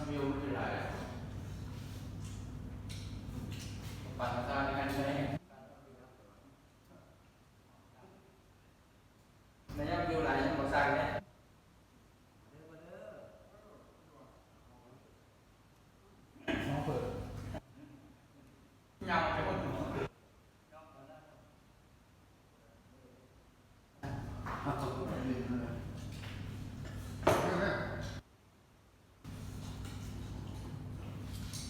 วิวมันคืออะไรปั่นมาตาในการใช้ในย่ำวิวไหลยังบอกใส่เนี่ยน้องเปิดยังไม่หมดก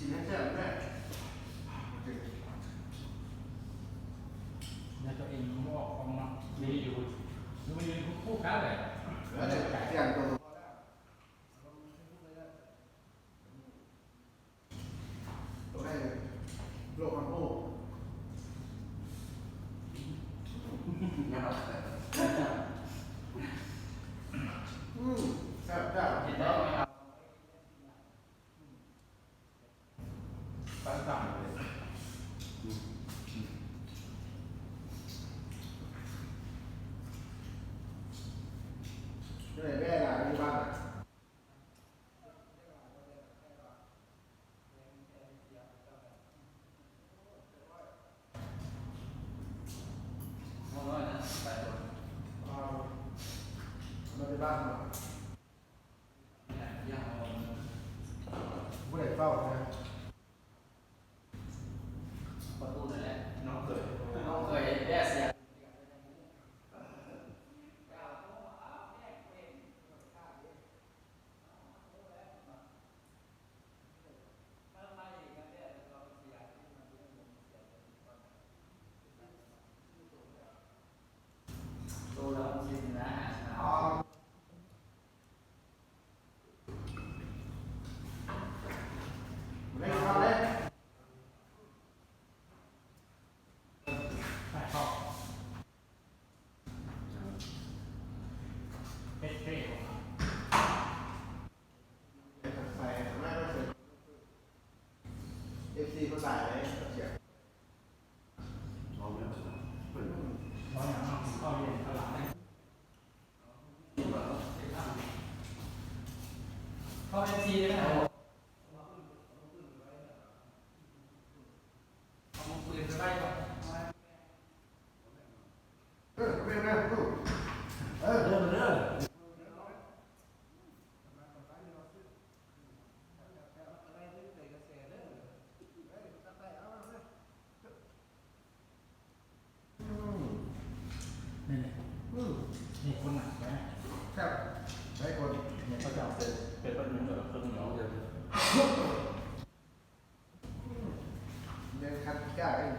ินให้เจ็บแม่แล้วตัวเองมอกของเนาะดีอยู่ดูมันยืนคู่กันเลยแล้วจะเสียงตัวตัวให้โลกมันโอ้แซ่บแซ่บเห็นได้ไหมครับตั้งต่ำเลยนี่แม่ด่าที่บ้านอ่ะมองน้อยนะไปตัวมาที่บ้านมาเนี่ยย่างเอา ผู้ใดเฝ้านะประตูนั่นแหละน้องเคยแย่เสียตัวเราชิมนะไม่เข้าเลยไปเข้าเท่ๆใส่ไม่ก็เสร็จFC เขาใส่ไหมเสียงร้อนอย่างเข้าเย็นเข้าหลังเข้าเอ็นซีได้ไหมเอามือปืนไปไล่ก่อนไม่ได้ตู้เริ่มนี่นี่คนหนักไหม ครับใช้คน เนี่ยเขาจะเอาเป็นปลาหนึ่งกับเครื่องเหนียวเดียว เดินคันกล้ากัน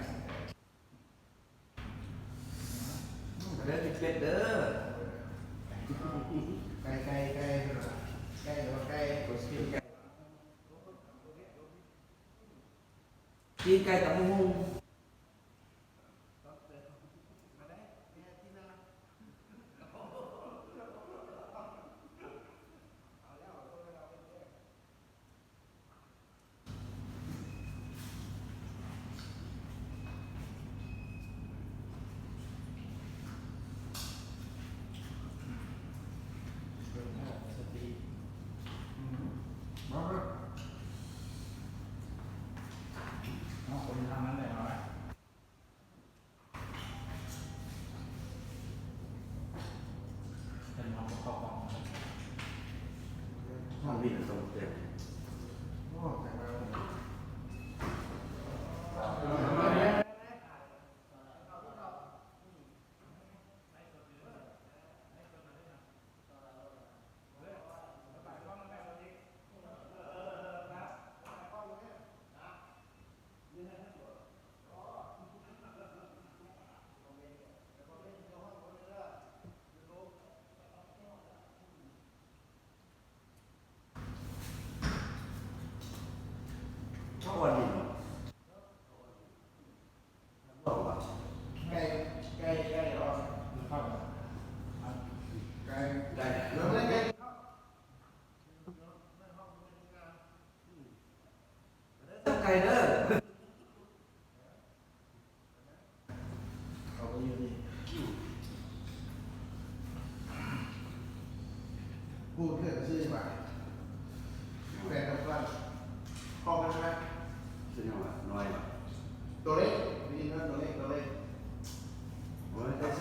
เด้อเป็ดเด้อไก่ไก่ไก่ไก่หรือว่าไก่กดสกิลไก่กินไก่กับมุ้งสติ มาครับ น้องคนทำนั้นเลยเอาไหมเป็นน้องเข้ากล่อง ห้องนี้เป็นทรงเต็ม โอ้แต่มา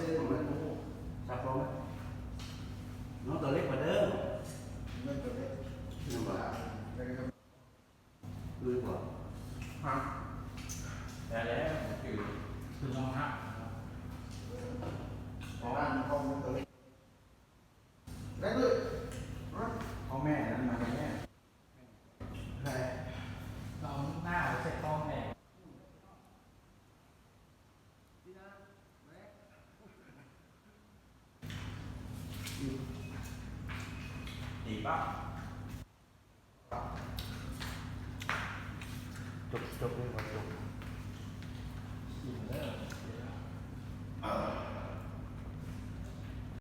ซื้อมันหมู สับลงน้องตัวเล็กกว่าเดิม เงินตัวเล็ก นี่ว่า แล้วก็ คือกว่า ฮะ แต่แล้วคือลองฮะ ร้านห้องมันตัวเล็กได้เลยฮะ เขาแม่นั้นมาแม่ ใคร เราหน้าเสร็จต้องแม่ ดีป่ะจบเลยว่าจบ กินเลย